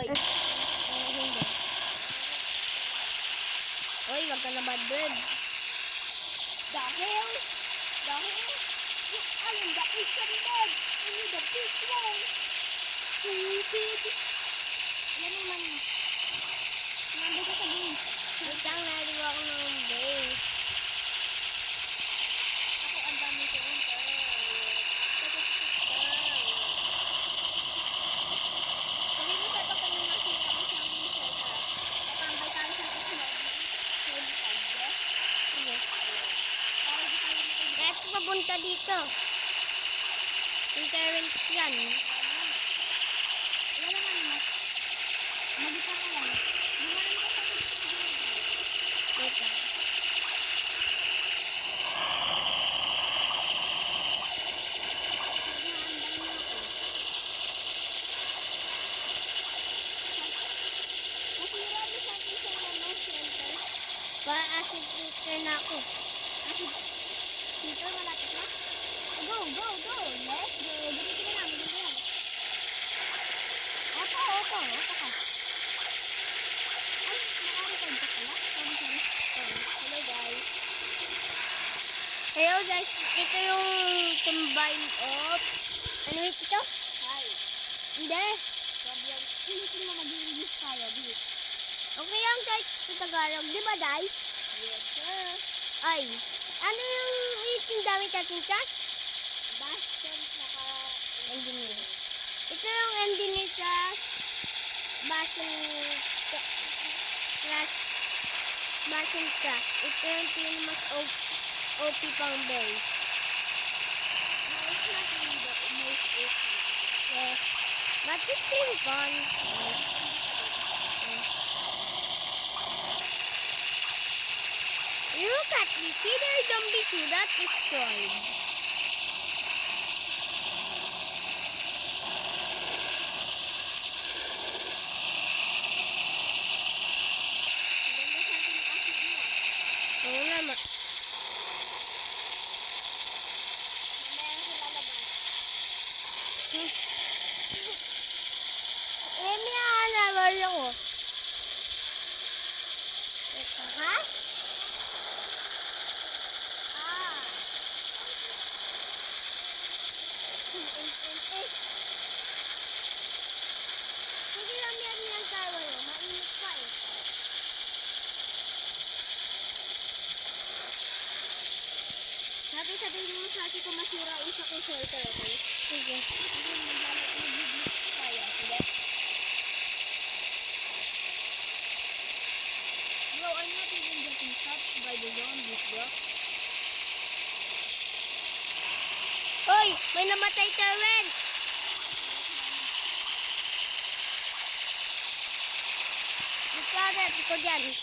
guys. Hindi. Uy, wag ka na bad bird. Dahil yung alin the Asian bird, only the big one. Stupid. Alam mo man. Nandun ka sa base. Nagtang naliwa ako ng base. Ako ang dami ko yung sabi mo sa ito kung yung masira mo siyang shelter. Kapambay tayo sa ito sa loob ng shelter. Sige. Kaya ito papunta dito. Interrent yan. Wala naman mas. Magita ka lang. Bumaran ka sa ito. Wait lang. Pa-acid filter na ako. Acid filter, malapit na. Go! Let's go! Gamitin ka namin. Opo ka. Ay, naka-record ka pala? Sorry. Hello guys. Hello guys, ito yung combine of... Ano ito? Hi. Hindi. Problem. Hindi mo mag-English tayo, Bit. Okay yan guys, sa Tagalog. Di ba guys? Yes sir. Ay, ano yung iting damit natin trash? Bastion saka engineer. Ito yung engineer trash. Bastion trash. Ito yung pinmas OP pang base. No, it's not really the most OP. Yes. But it's pretty fun. Look at me. See their zombie too. That destroyed. Oo naman. May aanabar ako. Ha? Sige lang yan tayo. Mainit pa eh. Sabihin mo sa akin kung masira isa ko shelter, okay? Sige. Sige, mag-blitz tayo. Sige. Bro, I'm not even getting touched by the zombies, bro. Hoy! May namatay turret! Ikaw dyan.